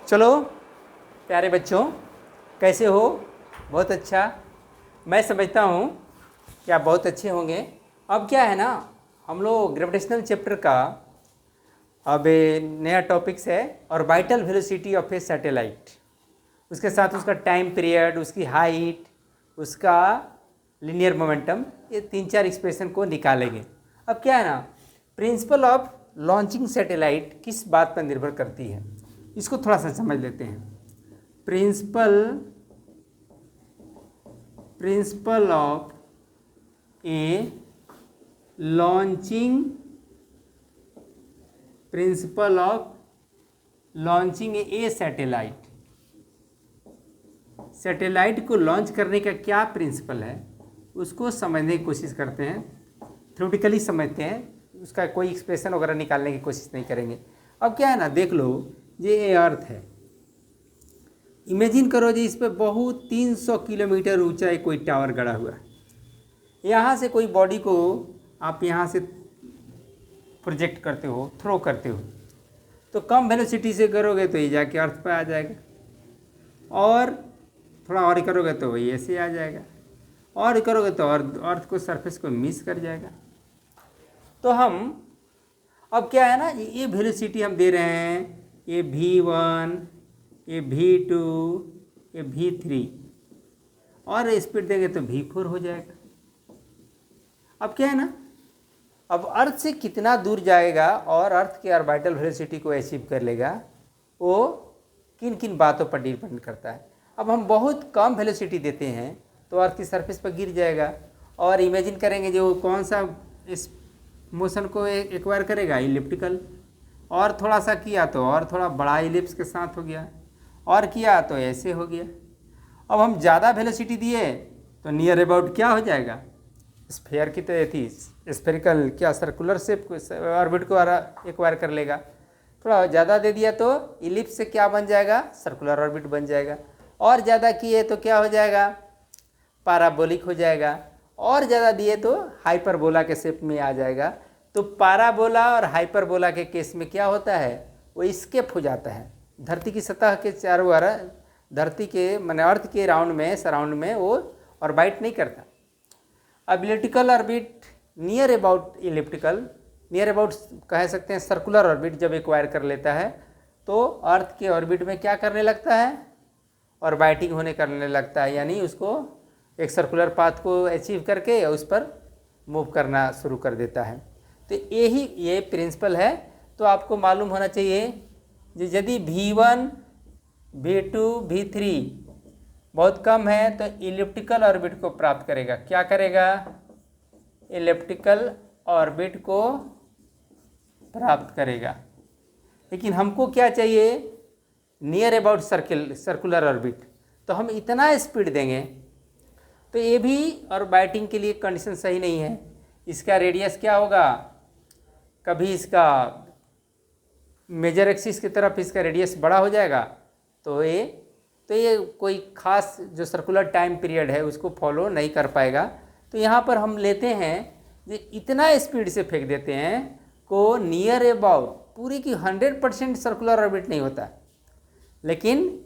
चलो प्यारे बच्चों, कैसे हो? बहुत अच्छा। मैं समझता हूँ कि आप बहुत अच्छे होंगे। अब क्या है ना, हम लोग ग्रेविटेशनल चैप्टर का अब नया टॉपिक्स है orbital velocity of A satellite. उसके साथ उसका टाइम पीरियड, उसकी हाइट, उसका लीनियर मोमेंटम, ये 3-4 एक्सप्रेशन को निकालेंगे। अब क्या है ना, प्रिंसिपल ऑफ लॉन्चिंग सैटेलाइट किस बात पर निर्भर करती है, इसको थोड़ा सा समझ लेते हैं। Principle of A launching A satellite को लॉन्च करने का क्या प्रिंसिपल है, उसको समझने की कोशिश करते हैं। थ्योरेटिकली समझते हैं, उसका कोई एक्सप्रेशन वगैरह निकालने की कोशिश नहीं करेंगे। अब क्या है ना, देख लो, ये अर्थ है। इमेजिन करो जी, इस पर बहुत 300 किलोमीटर ऊंचा एक कोई टावर गड़ा हुआ है। यहाँ से कोई बॉडी को आप यहाँ से प्रोजेक्ट करते हो, थ्रो करते हो, तो कम वेलोसिटी से करोगे तो ये जाके अर्थ पर आ जाएगा, और थोड़ा और करोगे तो वही ऐसे आ जाएगा, और करोगे तो और अर्थ को सरफेस को मिस कर जाएगा। तो हम अब क्या है ना, ये वेलोसिटी हम दे रहे हैं, ये v1, ये v2, ये v3, और स्पीड देंगे तो v4 हो जाएगा। अब क्या है ना, अब अर्थ से कितना दूर जाएगा और अर्थ के ऑर्बिटल वेलोसिटी को अचीव कर लेगा, वो किन किन बातों पर डिपेंड करता है। अब हम बहुत कम वेलोसिटी देते हैं तो अर्थ की सरफेस पर गिर जाएगा, और इमेजिन करेंगे जो कौन सा इस मोशन को एक्वायर करेगा, इलिप्टिकल, और थोड़ा सा किया तो और थोड़ा बड़ा इलिप्स के साथ हो गया, और किया तो ऐसे हो गया। अब हम ज़्यादा वेलोसिटी दिए तो नियर अबाउट क्या हो जाएगा, स्फेयर की तरह थी, स्फेरिकल क्या सर्कुलर शेप ऑर्बिट को एक्वायर कर लेगा। थोड़ा ज़्यादा दे दिया तो इलिप्स से क्या बन जाएगा, सर्कुलर ऑर्बिट बन जाएगा, और ज़्यादा किए तो क्या हो जाएगा, पैराबोलिक हो जाएगा, और ज़्यादा दिए तो हाइपरबोला के शेप में आ जाएगा। तो पैराबोला और हाइपरबोला के केस में क्या होता है, वो स्केप हो जाता है धरती की सतह के चारों ओर, धरती के माने अर्थ के सराउंड में वो ऑर्बिट नहीं करता। अब इलिप्टिकल ऑर्बिट नियर अबाउट कह सकते हैं सर्कुलर ऑर्बिट जब एक्वायर कर लेता है, तो अर्थ के ऑर्बिट में क्या करने लगता है, ऑर्बिटिंग करने लगता है, यानी उसको एक सर्कुलर पाथ को अचीव करके उस पर मूव करना शुरू कर देता है। तो ये प्रिंसिपल है। तो आपको मालूम होना चाहिए कि यदि v1, v2, v3 बहुत कम है तो इलिप्टिकल ऑर्बिट को प्राप्त करेगा। क्या करेगा, इलिप्टिकल ऑर्बिट को प्राप्त करेगा। लेकिन हमको क्या चाहिए, नियर अबाउट सर्कुलर ऑर्बिट। तो हम इतना स्पीड देंगे तो ये भी ऑर्बिटिंग के लिए कंडीशन सही नहीं है। इसका रेडियस क्या होगा, कभी इसका मेजर एक्सिस की तरफ इसका रेडियस बड़ा हो जाएगा, तो ये कोई खास जो सर्कुलर टाइम पीरियड है उसको फॉलो नहीं कर पाएगा। तो यहाँ पर हम लेते हैं जो इतना स्पीड से फेंक देते हैं को नियर अबाउट, पूरी की 100% सर्कुलर ऑर्बिट नहीं होता, लेकिन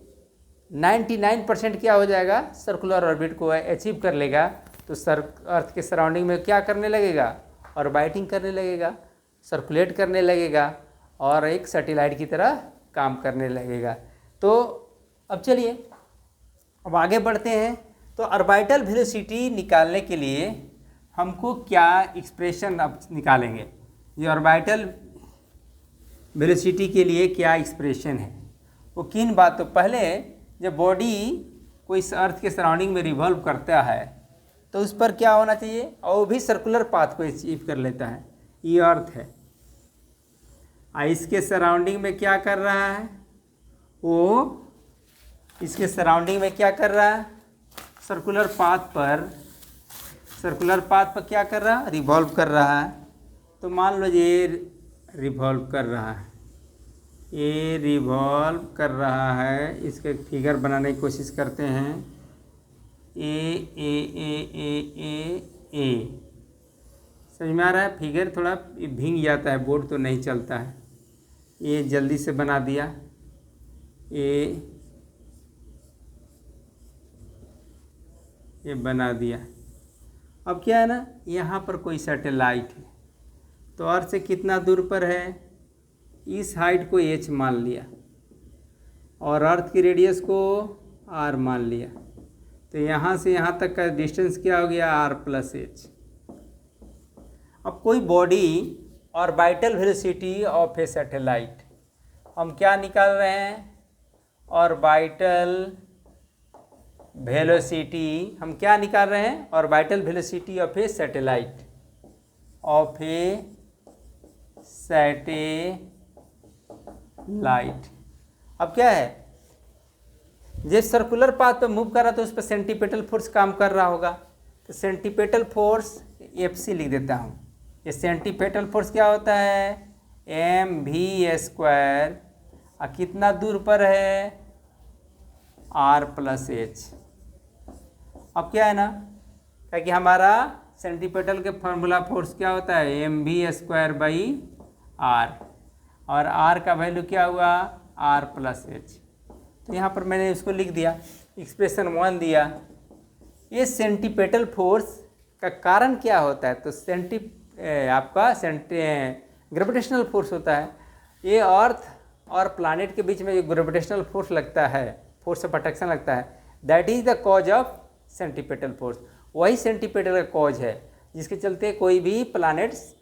99% क्या हो जाएगा, सर्कुलर ऑर्बिट को अचीव कर लेगा। तो अर्थ के सराउंडिंग में क्या करने लगेगा, ऑर्बिटिंग करने लगेगा, सर्कुलेट करने लगेगा, और एक सैटेलाइट की तरह काम करने लगेगा। तो अब चलिए अब आगे बढ़ते हैं। तो ऑर्बिटल वेलोसिटी निकालने के लिए हमको क्या एक्सप्रेशन अब निकालेंगे, ये ऑर्बिटल वेलोसिटी के लिए क्या एक्सप्रेशन है, वो किन बातों, पहले जब बॉडी कोई अर्थ के सराउंडिंग में रिवॉल्व करता है तो उस पर क्या होना चाहिए, और वो भी सर्कुलर पाथ को अचीव कर लेता है। ये अर्थ है, इसके सराउंडिंग में क्या कर रहा है, वो इसके सराउंडिंग में क्या कर रहा है, सर्कुलर पाथ पर क्या कर रहा है, रिवॉल्व कर रहा है। तो मान लो ये रिवॉल्व कर रहा है, ये रिवॉल्व कर रहा है। इसके फिगर बनाने की कोशिश करते हैं, ए समझ में आ रहा है। फिगर थोड़ा भींग जाता है, बोर्ड तो नहीं चलता है, ये जल्दी से बना दिया। ये बना दिया। अब क्या है ना, यहाँ पर कोई सैटेलाइट है तो अर्थ से कितना दूर पर है, इस हाइट को h मान लिया और अर्थ की रेडियस को r मान लिया, तो यहाँ से यहाँ तक का डिस्टेंस क्या हो गया, r प्लस h। अब कोई body orbital velocity of A satellite, हम क्या निकाल रहे हैं, ऑर्बिटल वेलोसिटी, हम क्या निकाल रहे हैं, orbital velocity of A satellite, of A satellite. अब क्या है, जिस सर्कुलर पाथ पे मूव कर रहा तो उस पर सेंटीपिटल फोर्स काम कर रहा होगा, तो सेंटीपिटल फोर्स FC लिख देता हूँ। ये सेंटीपिटल फोर्स क्या होता है, mv², और कितना दूर पर है, r प्लस h। अब क्या है ना, क्योंकि हमारा सेंटीपिटल के फार्मूला फोर्स क्या होता है, mv²/r, और r का वैल्यू क्या हुआ, r प्लस h। तो यहाँ पर मैंने इसको लिख दिया, एक्सप्रेशन 1 दिया। ये सेंटीपिटल फोर्स का कारण क्या होता है, तो आपका ग्रेविटेशनल फोर्स होता है। ये अर्थ और प्लैनेट के बीच में जो ग्रेविटेशनल फोर्स लगता है, फोर्स ऑफ अट्रैक्शन लगता है, that is the cause of centripetal force. वही सेंटीपिटल का कॉज है जिसके चलते कोई भी प्लैनेट्स,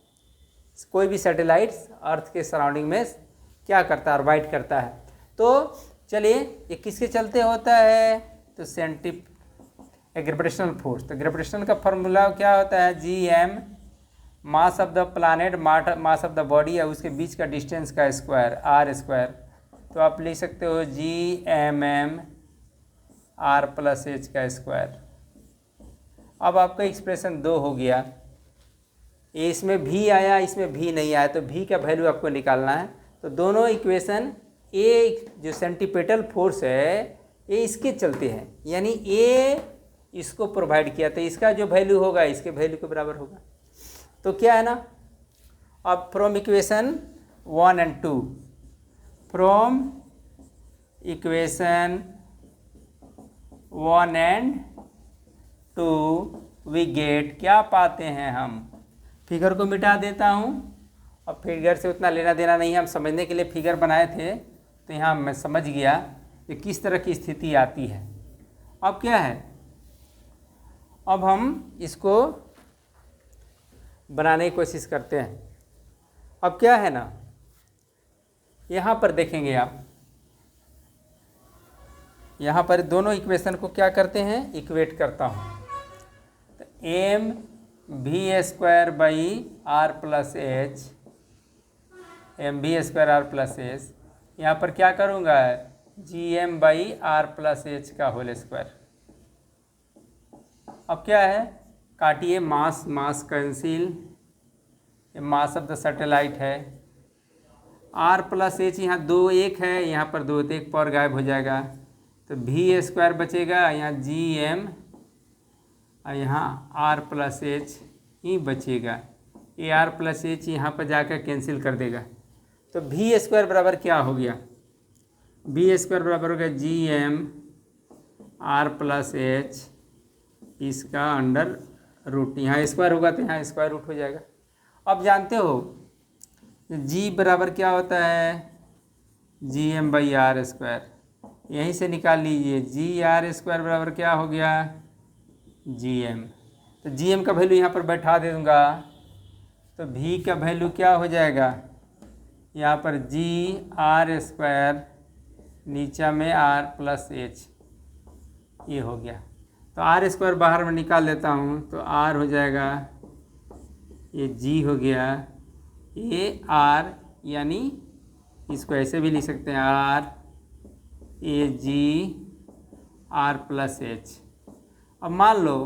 कोई भी सैटेलाइट्स अर्थ के सराउंडिंग में क्या करता है, ऑर्बिट करता है। तो चलिए ये किसके चलते होता है, तो ग्रेविटेशनल फोर्स। तो ग्रेविटेशनल का फॉर्मूला क्या होता है, Gm, mass of the planet, mass of the body, और उसके बीच का डिस्टेंस का स्क्वायर, r²। तो आप लिख सकते हो Gmm r प्लस h का स्क्वायर। अब आपका एक्सप्रेशन 2 हो गया। ये इसमें v आया, इसमें v नहीं आया, तो v का वैल्यू आपको निकालना है। तो दोनों इक्वेशन, ये जो सेंटीपिटल फोर्स है ये इसके चलते हैं, यानी ये इसको प्रोवाइड किया, तो इसका जो वैल्यू होगा इसके वैल्यू के बराबर होगा। तो क्या है ना, अब from equation 1 and 2, from equation 1 and 2 we get, क्या पाते हैं हम, फिगर को मिटा देता हूँ। अब फिगर से उतना लेना देना नहीं है, हम समझने के लिए फिगर बनाए थे, तो यहाँ मैं समझ गया कि किस तरह की स्थिति आती है। अब क्या है, अब हम इसको बनाने की कोशिश करते हैं। अब क्या है ना, यहाँ पर देखेंगे आप, यहाँ पर दोनों इक्वेशन को क्या करते हैं, इक्वेट करता हूँ। तो mv²/r plus h, mv²r plus h, यहाँ पर क्या करूँगा, Gm/r प्लस h का होल स्क्वायर। अब क्या है, काटिए, मास मास कैंसिल, ये मास ऑफ द सैटेलाइट है, r प्लस h, यहाँ 2 1 है, यहाँ पर 2 तो 1 पावर गायब हो जाएगा, तो v² बचेगा, यहाँ Gm, और यहाँ r प्लस h ही बचेगा। ये r प्लस h यहाँ पर जाकर कैंसिल कर देगा, तो v² बराबर क्या हो गया, v² बराबर हो गया Gm r प्लस h, इसका अंडर रूट, यहाँ स्क्वायर होगा तो यहाँ स्क्वायर रूट हो जाएगा। अब जानते हो g बराबर क्या होता है, Gm/r², यहीं से निकाल लीजिए, Gr² बराबर क्या हो गया, Gm। तो Gm का वैल्यू यहाँ पर बैठा दे दूँगा, तो v का वैल्यू क्या हो जाएगा, यहाँ पर Gr², नीचा में r प्लस h, ये हो गया। तो r² बाहर में निकाल लेता हूँ, तो r हो जाएगा, ये g हो गया, ये r, यानी इसको ऐसे भी लिख सकते हैं, r a g r plus h। अब मान लो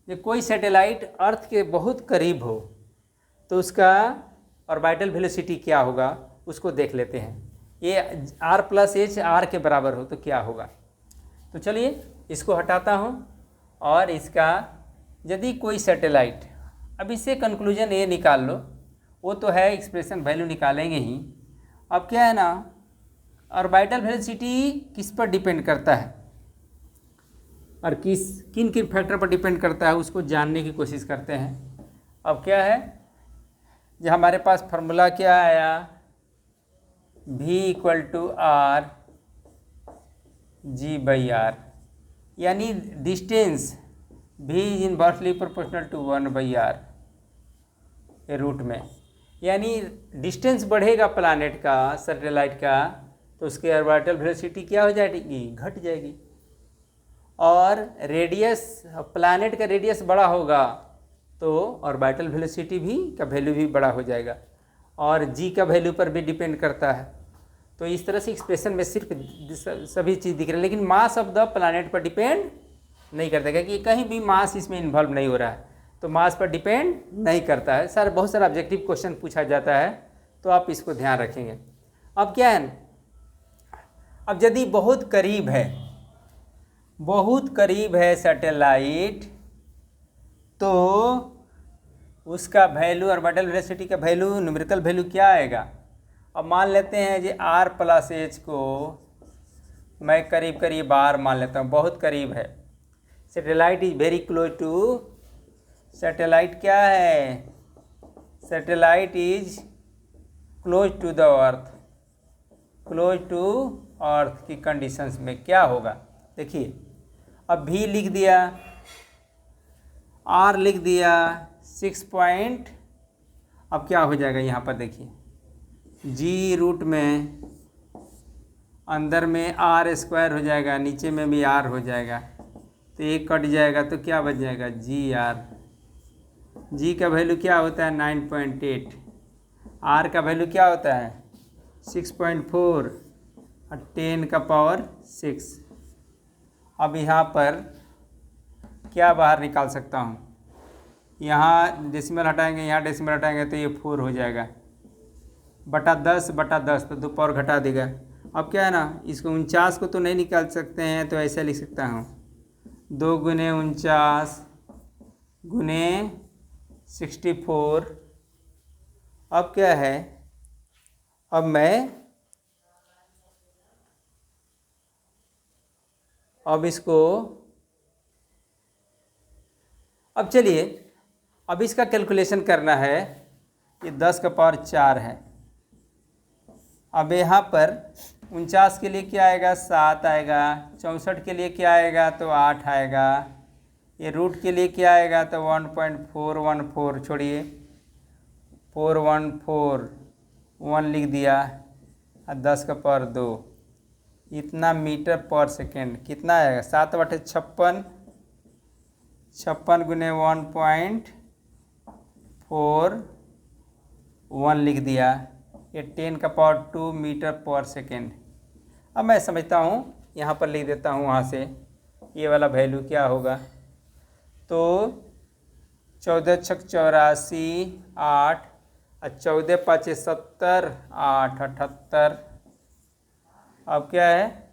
कि कोई सैटेलाइट अर्थ के बहुत करीब हो, तो उसका ऑर्बिटल वेलोसिटी क्या होगा, उसको देख लेते हैं। ये r प्लस h r के बराबर हो तो क्या होगा। तो चलिए इसको हटाता हूँ, और इसका यदि कोई सैटेलाइट, अब इससे कंक्लूजन ये निकाल लो, वो तो है एक्सप्रेशन वैल्यू निकालेंगे ही। अब क्या है ना, ऑर्बिटल वेलोसिटी किस पर डिपेंड करता है और किन किन फैक्टर पर डिपेंड करता है उसको जानने की कोशिश करते हैं। अब क्या है, जो हमारे पास फार्मूला क्या आया, v equal to R G by R, यानी distance v is inversely proportional to 1/r ये रूट में, यानी डिस्टेंस बढ़ेगा प्लैनेट का, सैटेलाइट का, तो उसके ऑर्बिटल वेलोसिटी क्या हो जाएगी, घट जाएगी। और रेडियस, प्लैनेट का रेडियस बड़ा होगा तो ऑर्बिटल वेलोसिटी भी का वैल्यू भी बड़ा हो जाएगा, और जी का वैल्यू पर भी डिपेंड करता है। तो इस तरह से एक्सप्रेशन में सिर्फ सभी चीज़ दिख रही है, लेकिन मास ऑफ द प्लैनेट पर डिपेंड नहीं करता, क्योंकि कहीं भी मास इसमें इन्वॉल्व नहीं हो रहा है, तो मास पर डिपेंड नहीं करता है। सर बहुत सारा ऑब्जेक्टिव क्वेश्चन पूछा जाता है, तो आप इसको ध्यान रखेंगे। अब क्या है, अब यदि बहुत करीब है सैटेलाइट, तो उसका वैल्यू, ऑर्बिटल वेलोसिटी का वैल्यू, न्यूमेरिकल वैल्यू क्या आएगा। अब मान लेते हैं जी r प्लस एच को मैं करीब r मान लेता हूँ, बहुत करीब है। Satellite is very close to, satellite क्या है, satellite is close to the earth, close to earth की कंडीशंस में क्या होगा, देखिए अब v लिख दिया, r लिख दिया 6 पॉइंट, अब क्या हो जाएगा यहाँ पर देखिए, g रूट में अंदर में r स्क्वायर हो जाएगा, नीचे में भी r हो जाएगा, तो एक कट जाएगा तो क्या बच जाएगा gr, g का वैल्यू क्या होता है 9.8, r का वैल्यू क्या होता है 6.4 और 10 का पावर 6। अब यहाँ पर क्या बाहर निकाल सकता हूँ, यहाँ डेसिमल हटाएंगे, यहाँ डेसिमल हटाएंगे तो ये 4 हो जाएगा, बटा 10 तो 2 पावर घटा देगा। अब क्या है ना, इसको 49 को तो नहीं निकाल सकते हैं, तो ऐसे लिख सकता हूँ 2 गुने 49 गुने 64। अब क्या है, अब चलिए अब इसका कैलकुलेशन करना है। ये 10 का पावर 4 है। अब यहाँ पर 49 के लिए क्या आएगा 7 आएगा, 64 के लिए क्या आएगा तो 8 आएगा, ये रूट के लिए क्या आएगा तो 1.414, छोड़िए 4141 लिख दिया, और 10 का पावर 2, इतना मीटर पर सेकेंड कितना आएगा 7/56, 56 गुने 1.41 लिख दिया, ये 10 का पावर 2 मीटर पर सेकेंड। अब मैं समझता हूँ, यहाँ पर लिख देता हूँ, वहाँ से ये वाला वैल्यू क्या होगा, तो 14 × 6 = 84, 8 और 14 × 5 = 70, 8 78। अब क्या है,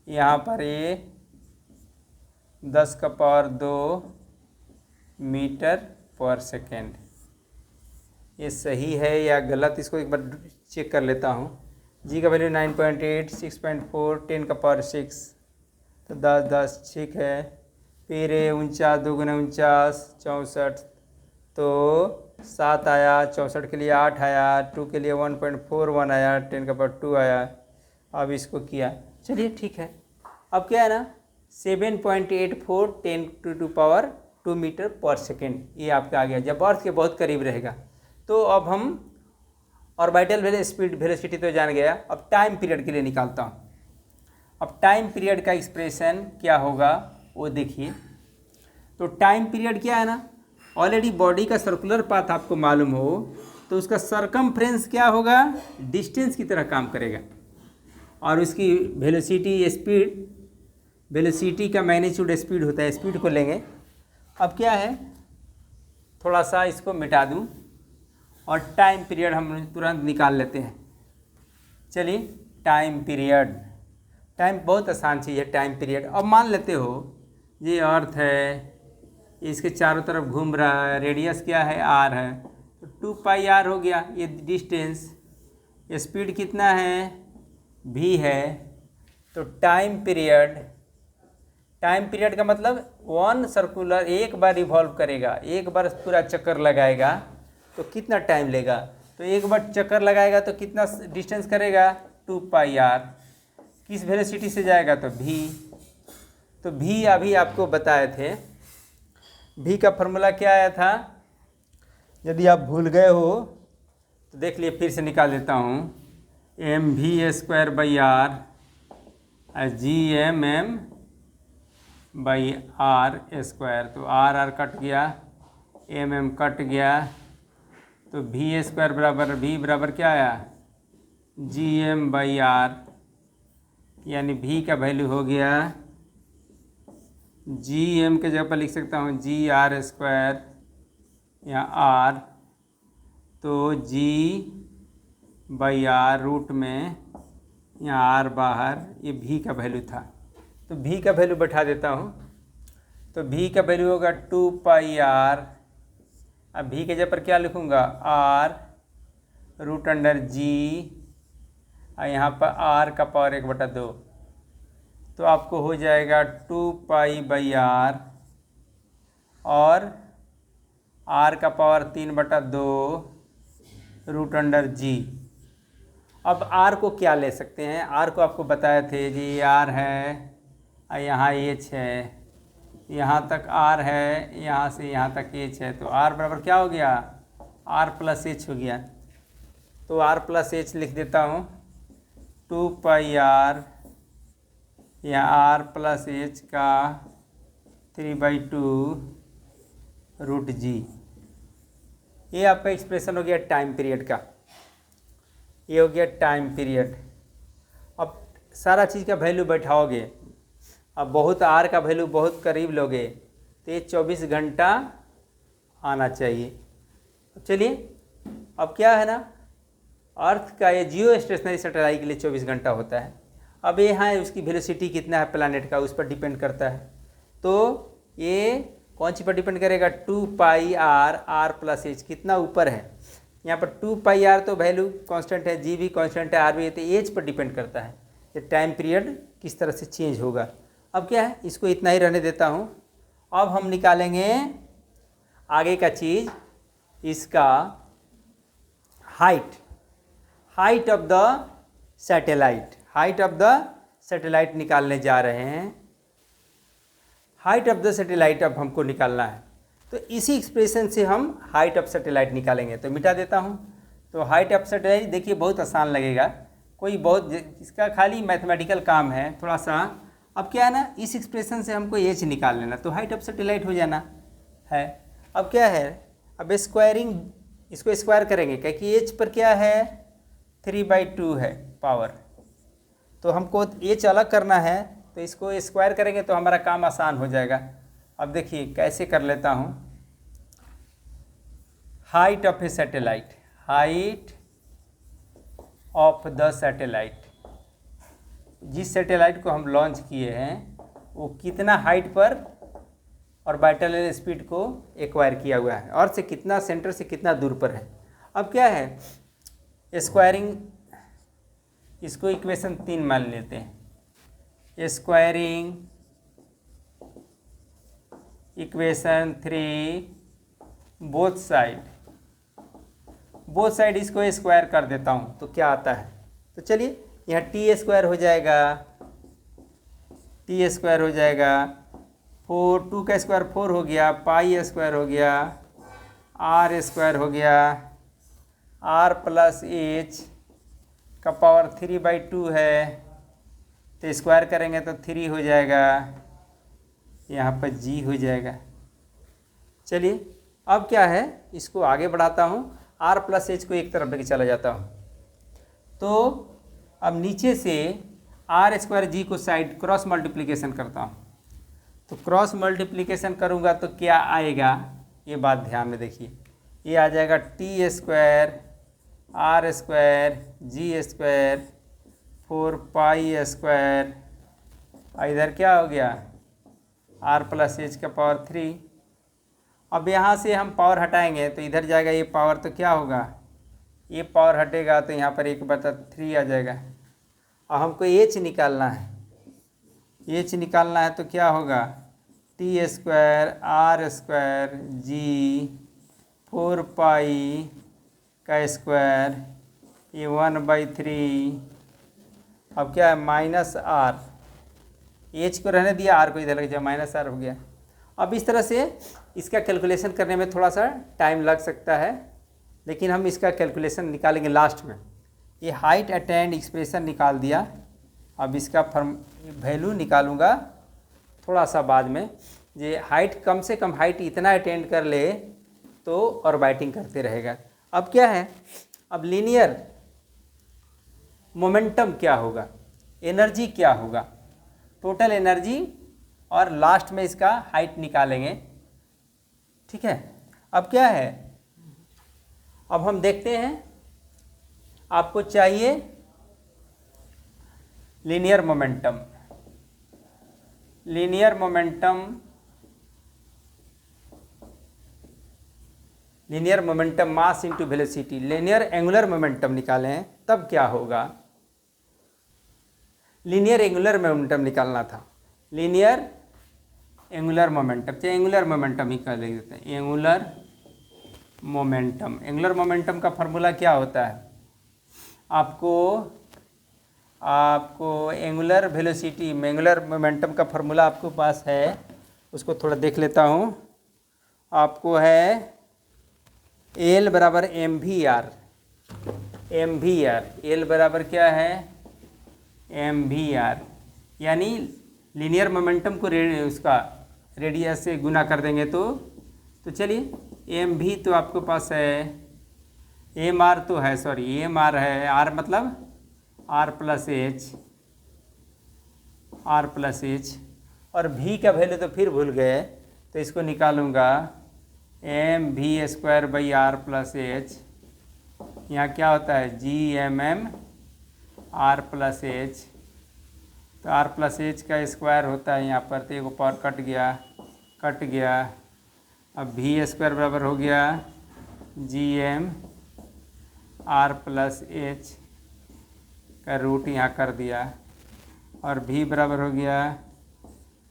यहाँ पर ये 10 का पावर 2 मीटर पर सेकेंड, ये सही है या गलत, इसको एक बार चेक कर लेता हूँ। जी का वैल्यू 9.8, 6.4, 10 का पावर 6, तो 10 ठीक है। फिर 49, 2 गुना 49 64, तो 7 आया, 64 के लिए 8 आया, 2 के लिए 1.41 आया, 10 का पावर 2 आया। अब इसको किया, चलिए ठीक है। अब क्या है ना 7.84 10⁻² मीटर पर सेकेंड, ये आपका आ गया। जब अर्थ के बहुत करीब रहेगा तो अब हम ऑर्बिटल स्पीड वेलोसिटी तो जान गया, अब टाइम पीरियड के लिए निकालता हूँ। अब टाइम पीरियड का एक्सप्रेशन क्या होगा वो देखिए। तो टाइम पीरियड क्या है ना, ऑलरेडी बॉडी का सर्कुलर पाथ आपको मालूम हो तो उसका सरकमफ्रेंस क्या होगा, डिस्टेंस की तरह काम करेगा, और उसकी वेलोसिटी स्पीड, वेलोसिटी का मैग्नीट्यूड स्पीड होता है, स्पीड को लेंगे। अब क्या है, थोड़ा सा इसको मिटा दूं और टाइम पीरियड हम तुरंत निकाल लेते हैं। चलिए टाइम पीरियड, टाइम बहुत आसान चीज़ है टाइम पीरियड। अब मान लेते हो ये अर्थ है, इसके चारों तरफ घूम रहा है, रेडियस क्या है r है, तो 2πr हो गया ये डिस्टेंस। स्पीड कितना है भी है, तो टाइम पीरियड का मतलब वन सर्कुलर एक बार रिवॉल्व करेगा, एक बार पूरा चक्कर लगाएगा तो कितना टाइम लेगा। तो एक बार चक्कर लगाएगा तो कितना डिस्टेंस करेगा 2πr। किस वेलोसिटी से जाएगा तो v। तो v अभी आपको बताए थे, v का फॉर्मूला क्या आया था, यदि आप भूल गए हो तो देख लिए, फिर से निकाल देता हूँ। mv²/r gmm/r²। तो r कट गया, mm कट गया, तो v² बराबर v बराबर क्या आया gm/r, यानी v का वैल्यू हो गया gm के जगह पर लिख सकता हूँ gr², या r, तो g/r रूट में, यहाँ r बाहर, ये v का वैल्यू था तो v का वैल्यू बैठा देता हूँ। तो v का वैल्यू होगा 2πr। अब v के जगह पर क्या लिखूँगा r √g, और यहाँ पर r का पावर 1/2, तो आपको हो जाएगा 2πr, और r का पावर 3/2 √g। अब r को क्या ले सकते हैं, r को आपको बताए थे जी, r है और यहाँ h है, यहाँ तक r है, यहाँ से यहाँ तक h है, तो r बराबर क्या हो गया r + h हो गया। तो r + h लिख देता हूँ, 2πr या r + h का 3/2 √g। ये आपका एक्सप्रेशन हो गया टाइम पीरियड का, ये हो गया टाइम पीरियड। अब सारा चीज़ का वैल्यू बैठाओगे, अब बहुत आर का वैल्यू बहुत करीब लोगे तो ये 24 घंटा आना चाहिए। चलिए, अब क्या है ना, अर्थ का ये जियो स्टेशनरी सैटेलाइट के लिए 24 घंटा होता है। अब ये यहाँ उसकी वेलोसिटी कितना है प्लैनेट का, उस पर डिपेंड करता है। तो ये कौन सी पर डिपेंड करेगा, 2πr, r + h कितना ऊपर है। यहाँ पर 2πr तो वैल्यू कांस्टेंट है, g भी कांस्टेंट है, r भी है, तो एज पर डिपेंड करता है ये टाइम पीरियड किस तरह से चेंज होगा। अब क्या है, इसको इतना ही रहने देता हूँ। अब हम निकालेंगे आगे का चीज़, इसका हाइट ऑफ द सैटेलाइट निकालने जा रहे हैं। हाइट ऑफ द सैटेलाइट अब हमको निकालना है, तो इसी एक्सप्रेशन से हम हाइट ऑफ सैटेलाइट निकालेंगे। तो मिटा देता हूँ। तो हाइट ऑफ सैटेलाइट देखिए बहुत आसान लगेगा, कोई बहुत इसका खाली मैथमेटिकल काम है थोड़ा सा। अब क्या है ना, इस एक्सप्रेशन से हमको एच निकाल लेना, तो हाइट ऑफ सैटेलाइट हो जाना है। अब क्या है, अब स्क्वायरिंग, इसको स्क्वायर करेंगे क्योंकि एच पर क्या है 3/2 है पावर, तो हमको एच अलग करना है, तो इसको स्क्वायर करेंगे तो हमारा काम आसान हो जाएगा। अब देखिए कैसे कर लेता हूँ। Height of A satellite, height of the satellite, जिस सैटेलाइट को हम लॉन्च किए हैं वो कितना हाइट पर ऑर्बिटल स्पीड को एक्वायर किया हुआ है, और से कितना, सेंटर से कितना दूर पर है। अब क्या है, स्क्वायरिंग, इसको इक्वेशन 3 मान लेते हैं। स्क्वायरिंग इक्वेशन 3 बोथ साइड इसको स्क्वायर कर देता हूँ तो क्या आता है। तो चलिए, यहाँ t² हो जाएगा, 4, 2 का स्क्वायर 4 हो गया, π² हो गया, r² हो गया, r + h का पावर 3/2 है, तो स्क्वायर करेंगे तो 3 हो जाएगा, यहाँ पर g हो जाएगा। चलिए, अब क्या है, इसको आगे बढ़ाता हूँ, r + h को एक तरफ लेके चला जाता हूँ। तो अब नीचे से r² g को साइड क्रॉस मल्टीप्लिकेशन करता हूँ। तो क्रॉस मल्टीप्लिकेशन करूँगा तो क्या आएगा, ये बात ध्यान में देखिए, ये आ जाएगा t² r² g², 4π², इधर क्या हो गया r + h का पावर 3। अब यहाँ से हम पावर हटाएंगे तो इधर जाएगा ये पावर, तो क्या होगा, ये पावर हटेगा तो यहाँ पर 1/3 आ जाएगा। और हमको एच निकालना है। एच निकालना है तो क्या होगा, टी स्क्वायर आर स्क्वायर जी 4 पाई का स्क्वायर ये 1/3। अब क्या है माइनस आर, एच को रहने दिया, आर को इधर लग जाए, माइनस आर हो गया। अब इस तरह से इसका कैलकुलेशन करने में थोड़ा सा टाइम लग सकता है, लेकिन हम इसका कैलकुलेशन निकालेंगे लास्ट में। ये हाइट अटेंड एक्सप्रेशन निकाल दिया, अब इसका वैल्यू निकालूंगा थोड़ा सा बाद में। ये हाइट कम से कम हाइट इतना अटेंड कर ले तो ऑर्बिटिंग करते रहेगा। अब क्या है, अब लीनियर मोमेंटम क्या होगा, एनर्जी क्या होगा, टोटल एनर्जी, और लास्ट में इसका हाइट निकालेंगे। ठीक है, अब क्या है, अब हम देखते हैं, आपको चाहिए linear momentum. Linear momentum, linear momentum mass into velocity, linear angular momentum निकालें तब क्या होगा। लीनियर एंगुलर मोमेंटम निकालना था, लीनियर एंगुलर मोमेंटम, चाहे एंगुलर मोमेंटम ही कर देते हैं। एंगुलर मोमेंटम, एंगुलर मोमेंटम का फार्मूला क्या होता है, आपको एंगुलर वेलोसिटी, एंगुलर मोमेंटम का फार्मूला आपको पास है, उसको थोड़ा देख लेता हूँ। आपको है एल बराबर M V R, M V R, L बराबर क्या है एम वी आर, यानी लीनियर मोमेंटम को उसका रेडियस से गुना कर देंगे तो चलिए एम भी तो आपके पास है, एम आर तो है, सॉरी एम आर है, आर मतलब R plus H, R plus H, और भी का वैल्यू तो फिर भूल गए, तो इसको निकालूंगा M V square by R plus H. यहाँ क्या होता है G M M R plus H, तो आर प्लस एच का स्क्वायर होता है यहाँ पर, तो एक पावर कट गया। अब वी स्क्वायर बराबर हो गया G M R plus H का रूट यहाँ कर दिया, और वी बराबर हो गया,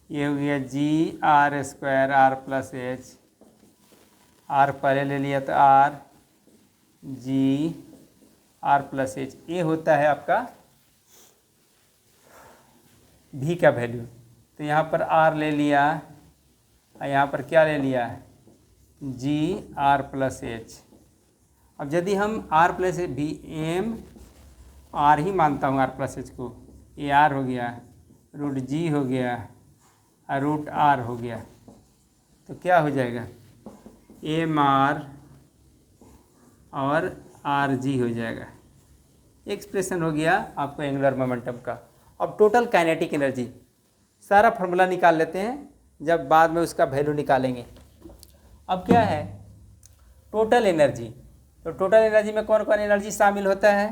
ये हो गया G R square R plus H, R पहले ले लिया तो R G R plus H, ये होता है आपका भी का वैल्यू। तो यहाँ पर आर ले लिया और यहाँ पर क्या ले लिया जी आर प्लस एच। अब यदि हम आर प्लस भी एम आर ही मानता हूँ, आर प्लस एच को, ये आर हो गया, रूट जी हो गया और रूट आर हो गया, तो क्या हो जाएगा एम आर और आर जी हो जाएगा। एक्सप्रेशन हो गया आपको एंगुलर मोमेंटम का। अब टोटल काइनेटिक एनर्जी, सारा फार्मूला निकाल लेते हैं, जब बाद में उसका वैल्यू निकालेंगे। अब क्या है टोटल एनर्जी, तो टोटल एनर्जी में कौन कौन एनर्जी शामिल होता है,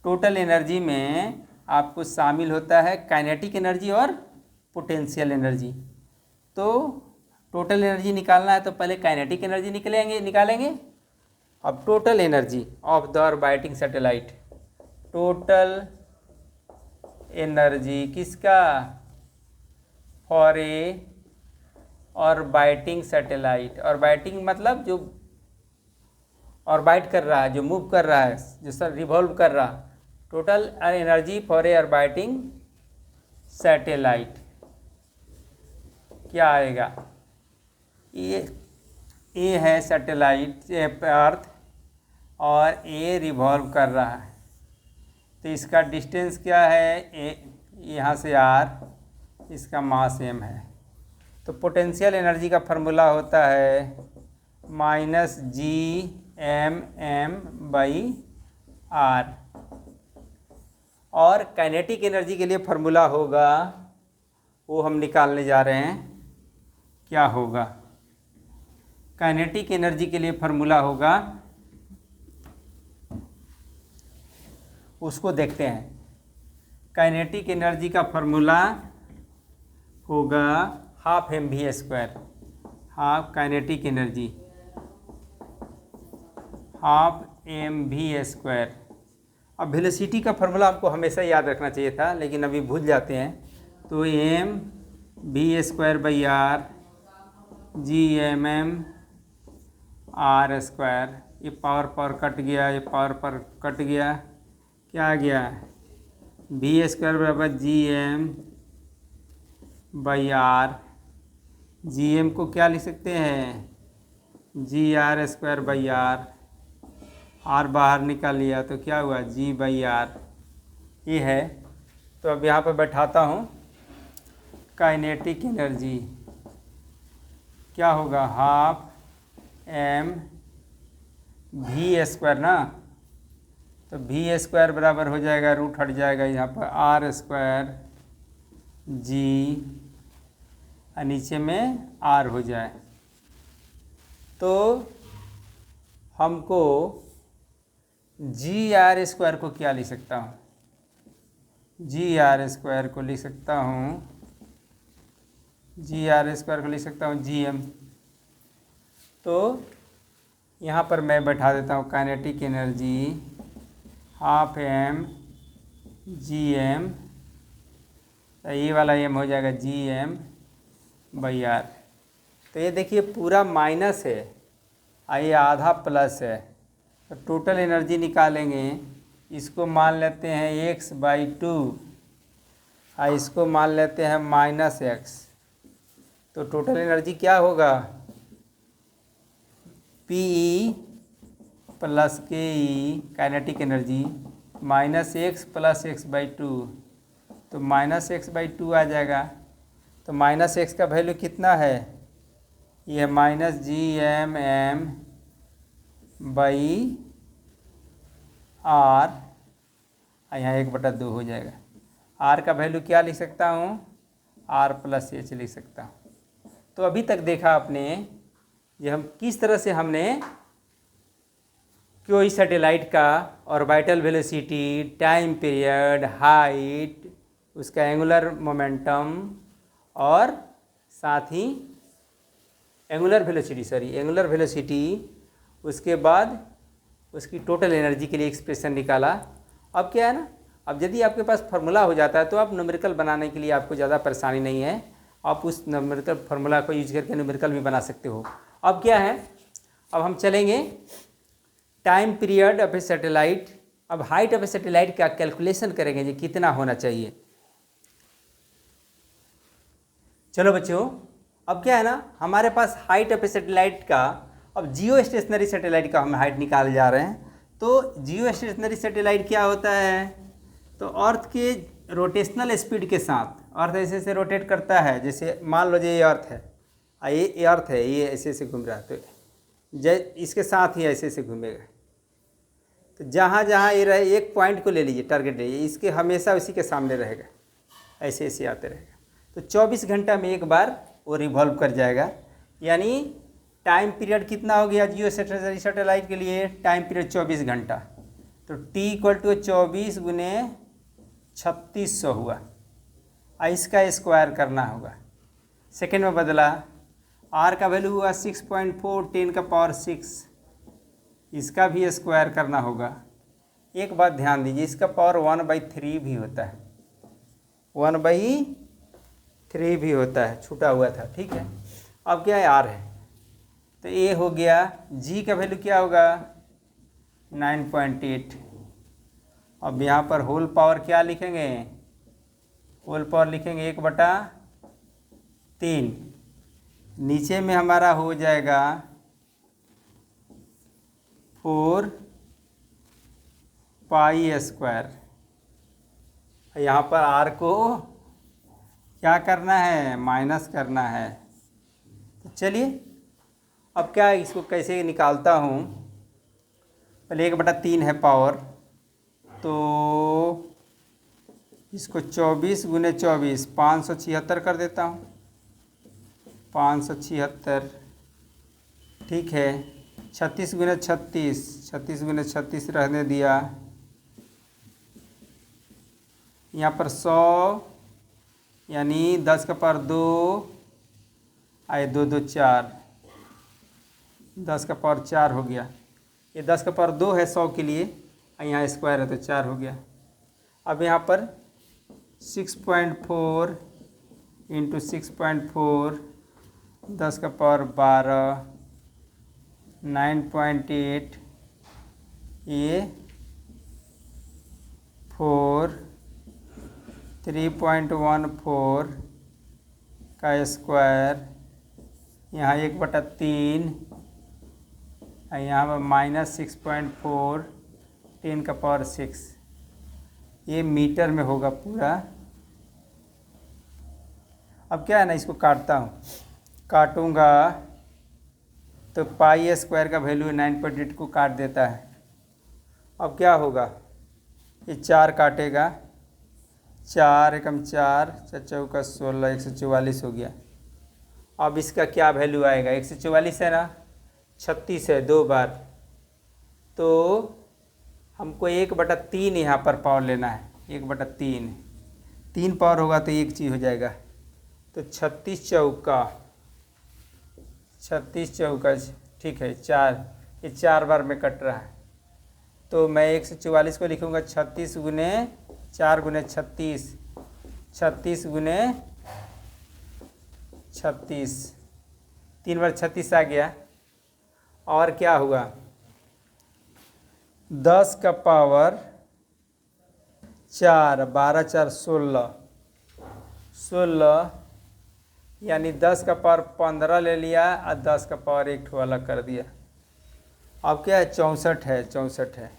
टोटल एनर्जी में आपको शामिल होता है काइनेटिक एनर्जी और पोटेंशियल एनर्जी। तो टोटल एनर्जी निकालना है तो पहले काइनेटिक एनर्जी निकालेंगे। अब total energy of the orbiting satellite, total energy किसका, for a orbiting satellite, orbiting मतलब जो ऑर्बिट कर रहा है, जो मूव कर रहा है, जो सर रिवॉल्व कर रहा, total energy for a orbiting satellite क्या आएगा, ए है सैटेलाइट अर्थ और ए रिवॉल्व कर रहा है, तो इसका डिस्टेंस क्या है ए, यहाँ से आर, इसका मास एम है। तो पोटेंशियल एनर्जी का फार्मूला होता है minus G M M by R, और काइनेटिक एनर्जी के लिए फार्मूला होगा, वो हम निकालने जा रहे हैं, क्या होगा काइनेटिक एनर्जी के लिए फार्मूला होगा, उसको देखते हैं। काइनेटिक एनर्जी का फार्मूला होगा half M V square, half kinetic energy half M V square, अब वेलोसिटी का फार्मूला हमको हमेशा याद रखना चाहिए था, लेकिन अभी भूल जाते हैं। तो M V square by R G M M R square, ये पावर पावर कट गया, ये पावर पावर कट गया, क्या आ गया, वी स्क्वायर बराबर G M by R. G M को क्या लिख सकते हैं, G R square by R, R बाहर निकाल लिया तो क्या हुआ, जी बाई आर, ये है। तो अब यहाँ पर बैठाता हूँ, काइनेटिक एनर्जी क्या होगा, हाफ एम वी स्क्वायर ना, तो वी स्क्वायर बराबर हो जाएगा, रूट हट जाएगा यहाँ पर, आर स्क्वायर जी, और नीचे में आर हो जाए। तो हमको जी आर स्क्वायर को क्या लिख सकता हूँ, जी आर स्क्वायर को लिख सकता हूँ, जी आर स्क्वायर को लिख सकता हूँ जी एम। तो यहाँ पर मैं बैठा देता हूँ kinetic energy half M G M, तो ये वाला एम हो जाएगा जी एम बाई आर। तो ये देखिए पूरा माइनस है और ये आधा प्लस है, तो टोटल एनर्जी निकालेंगे, इसको मान लेते हैं एक्स बाई टू और इसको मान लेते हैं माइनस एक्स। तो टोटल एनर्जी क्या होगा, P E plus K E kinetic energy minus X plus X by two, तो माइनस एक्स बाई टू आ जाएगा। तो माइनस एक्स का वैल्यू कितना है, ये minus G M M by R, यहाँ 1/2 हो जाएगा। आर का वैल्यू क्या लिख सकता हूँ, आर प्लस एच लिख सकता हूँ। तो अभी तक देखा आपने ये हम किस तरह से हमने कोई सैटेलाइट का orbital velocity, time period, height, उसका एंगुलर मोमेंटम और साथ ही एंगुलर वेलोसिटी, उसके बाद उसकी टोटल एनर्जी के लिए एक्सप्रेशन निकाला। अब क्या है ना, अब यदि आपके पास फार्मूला हो जाता है तो आप न्यूमेरिकल बनाने के लिए आपको ज़्यादा परेशानी नहीं है, आप उस न्यूमेरिकल फार्मूला को यूज करके न्यूमेरिकल भी बना सकते हो। अब क्या है, अब हम चलेंगे time period of A satellite. अब हाइट ऑफ ए सैटेलाइट का कैलकुलेशन करेंगे जी कितना होना चाहिए। चलो बच्चों, अब क्या है ना, हमारे पास हाइट ऑफ ए सैटेलाइट का, अब जियो स्टेशनरी सैटेलाइट का हम हाइट निकाल जा रहे हैं। तो जियो स्टेशनरी सैटेलाइट क्या होता है, तो अर्थ के रोटेशनल स्पीड के साथ अर्थ ऐसे ऐसे रोटेट करता है, जैसे मान लो ये अर्थ है, ये अर्थ है, ये ऐसे ऐसे घूम रहा है, तो इसके साथ ही ऐसे ऐसे घूमेगा। तो जहाँ जहाँ ये रहे, एक पॉइंट को ले लीजिए, टारगेट ले लीजिए, इसके हमेशा उसी के सामने रहेगा, ऐसे ऐसे आते रहेगा। तो 24 घंटा में एक बार वो रिवॉल्व कर जाएगा। यानी टाइम पीरियड कितना हो गया जियो स्टेशनरी सैटेलाइट के लिए, टाइम पीरियड 24 घंटा। तो T = 24 गुने 3600 हुआ, इसका स्क्वायर करना होगा, सेकेंड में बदला। R का वैल्यू हुआ 6.4 10⁻⁶, इसका भी स्क्वायर करना होगा। एक बात ध्यान दीजिए, इसका पावर 1/3 भी होता है, 1/3 भी होता है, छूटा हुआ था, ठीक है। अब क्या है, R है, तो A हो गया। G का वैल्यू क्या होगा, 9.8। अब यहाँ पर होल पावर क्या लिखेंगे, होल पावर लिखेंगे 1/3, नीचे में हमारा हो जाएगा 4π²। यहाँ पर R को क्या करना है, माइनस करना है। तो चलिए अब क्या इसको कैसे निकालता हूँ, पहले 1/3 है पावर, तो इसको 24 गुने 24 576 कर देता हूँ, 576, ठीक है। 36 गुने 36, 36 गुने 36 रहने दिया, यहाँ पर 100 यानी 10⁻², आए 2 2 4, 10⁻4 हो गया। ये 10⁻2 है 100 के लिए, यहाँ स्क्वायर है तो 4 हो गया। अब यहाँ पर 6.4 इंटू 6.4 10 का पावर 12 9.8 ये 4 3.14 का स्क्वायर, यहाँ 1/3 यहाँ पर -6.4 10 का पावर 6, ये मीटर में होगा पूरा। अब क्या है ना, इसको काटता हूँ, काटूँगा तो पाई स्क्वायर का वैल्यू 9.8 को काट देता है। अब क्या होगा, ये 4 काटेगा, 4 एकम 4 चौका 16 144 हो गया। अब इसका क्या वैल्यू आएगा, 144 है ना, 36 है 2 बार, तो हमको 1/3 यहाँ पर पावर लेना है। 1/3 3 पावर होगा तो एक चीज़ हो जाएगा, तो 36 चौका ठीक है 4, ये 4 बार में कट रहा है, तो मैं 144 को लिखूँगा 36 गुने 4 गुने 36, 36 गुने 36, 3 बार 36 आ गया। और क्या हुआ, 10 का पावर 4 12 4 16 यानी 10 का पावर 15 ले लिया और 10 का पावर 1 अलग कर दिया। अब क्या है, 64 है, 64 है,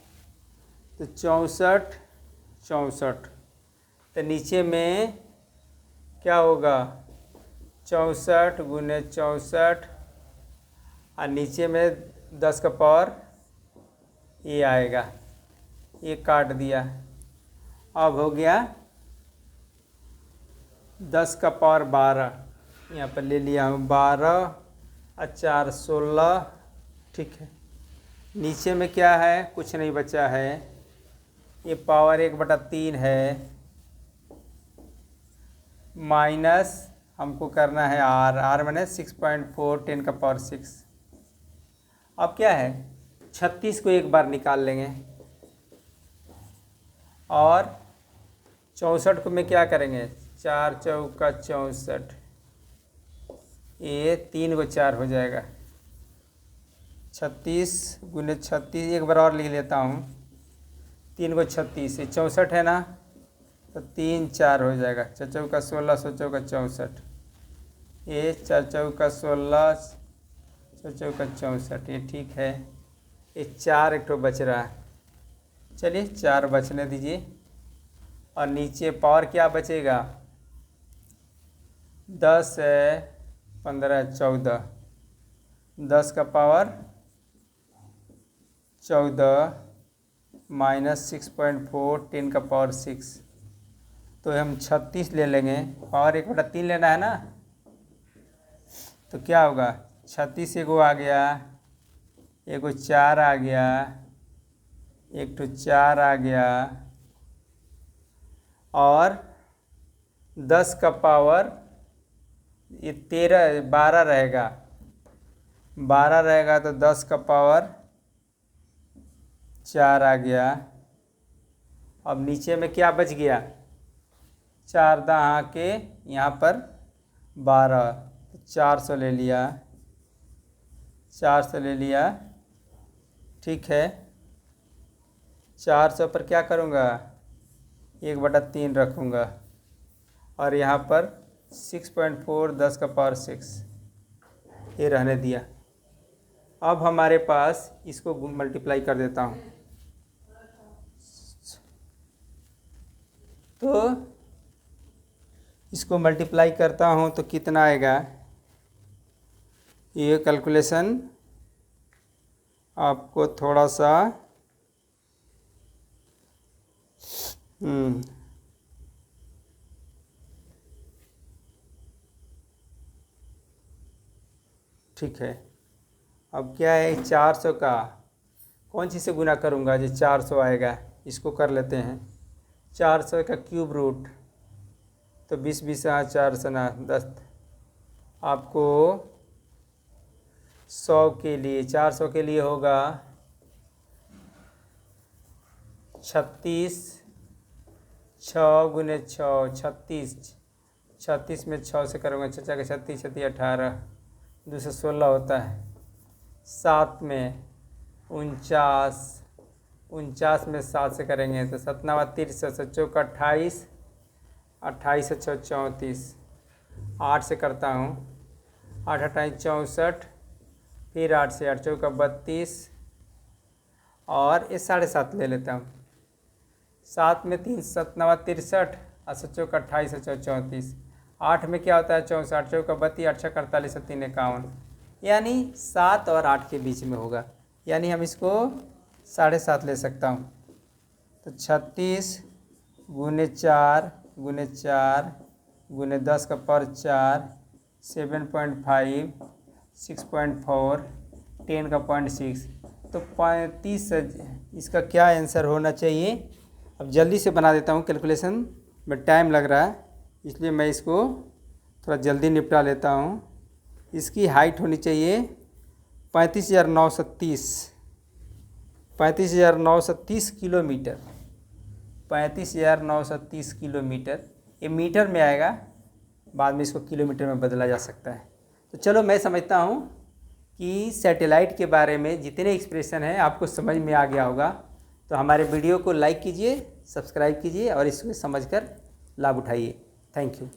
तो 64 तो नीचे में क्या होगा, 64 गुने 64 और नीचे में 10 का पावर ये आएगा, ये काट दिया। अब हो गया 10 का पावर 12, यहाँ पर ले लिया हूँ 12 और 4 16, ठीक है। नीचे में क्या है, कुछ नहीं बचा है, ये पावर 1/3 है, माइनस हमको करना है r मैंने 6.4 10 का पावर 6। अब क्या है, 36 को एक बार निकाल लेंगे और 64 को में क्या करेंगे, 4 चौका 64, ये 3 को 4 हो जाएगा, 36 गुने 36, एक बार और लिख लेता हूँ, 3 को 36, ये 64 है ना, तो 3 4 हो जाएगा, 4 चौका 16 16 चौका 64, ये 4 चौका 16 4 चौका 64, ये ठीक है। ये 4 एक तो बच रहा है, चलिए 4 बचने दीजिए। और नीचे पावर क्या बचेगा, 10 है 15 14, 10 का पावर 14 माइनस 6.4 10 का पावर 6, तो हम 36 ले लेंगे, पावर 1/3 लेना है ना, तो क्या होगा, 36 एगो आ गया, एगो 4 आ गया, एक तो 4 आ गया, और 10 का पावर ये 12 रहेगा, 12 रहेगा तो 10 का पावर 4 आ गया। अब नीचे में क्या बच गया, 4 दहाँ के यहाँ पर 12, 400 ले लिया, 400 ले लिया, ठीक है। 400 पर क्या करूँगा, 1/3 रखूँगा और यहाँ पर 6.4 10 का पावर 6 ये रहने दिया। अब हमारे पास इसको मल्टीप्लाई कर देता हूँ, तो इसको मल्टीप्लाई करता हूँ तो कितना आएगा, ये कैलकुलेशन आपको थोड़ा सा ठीक है। अब क्या है, 400 का कौन चीज़ से गुना करूँगा, जो 400 आएगा, इसको कर लेते हैं 400 का क्यूब रूट, तो 20 20 4 सना 10, आपको 100 के लिए 400 के लिए होगा 36, 6 गुने 6 36, 36 में 6 से करूँगा चचा का 36 36 18, 216 होता है। 7 में 49, 49 में 7 से करेंगे तो 7 9 63, 7 का 28, 28 6 34, 8 से करता हूँ 8 28 64, फिर 8 से 8 चौका 32 और ये 7.5 ले लेता हूँ। 7 में 3 7 9 63 और 7 चौका 28 34, 8 में क्या होता है 64, चौका 32, 8 6 48 3 51, यानी 7 और 8 के बीच में होगा, यानी हम इसको 7.5 ले सकता हूँ। तो 36 गुने 4 गुने 4 गुने 10 का पावर 4, 7.5, 6.4, 10 का 0.6, तो 35 इसका क्या आंसर होना चाहिए। अब जल्दी से बना देता हूँ कैलकुलेशन में, टाइम लग रहा है इसलिए मैं इसको थोड़ा जल्दी निपटा लेता हूँ। इसकी हाइट होनी चाहिए 35,930, 35,930 किलोमीटर, 35,930 किलोमीटर। ये मीटर में आएगा, बाद में इसको किलोमीटर में बदला जा सकता है। तो चलो मैं समझता हूँ कि सैटेलाइट के बारे में जितने एक्सप्रेशन हैं आपको समझ में आ गया होगा। तो हमारे वीडियो को लाइक कीजिए, सब्सक्राइब कीजिए और इसको समझकर लाभ उठाइए। Thank you.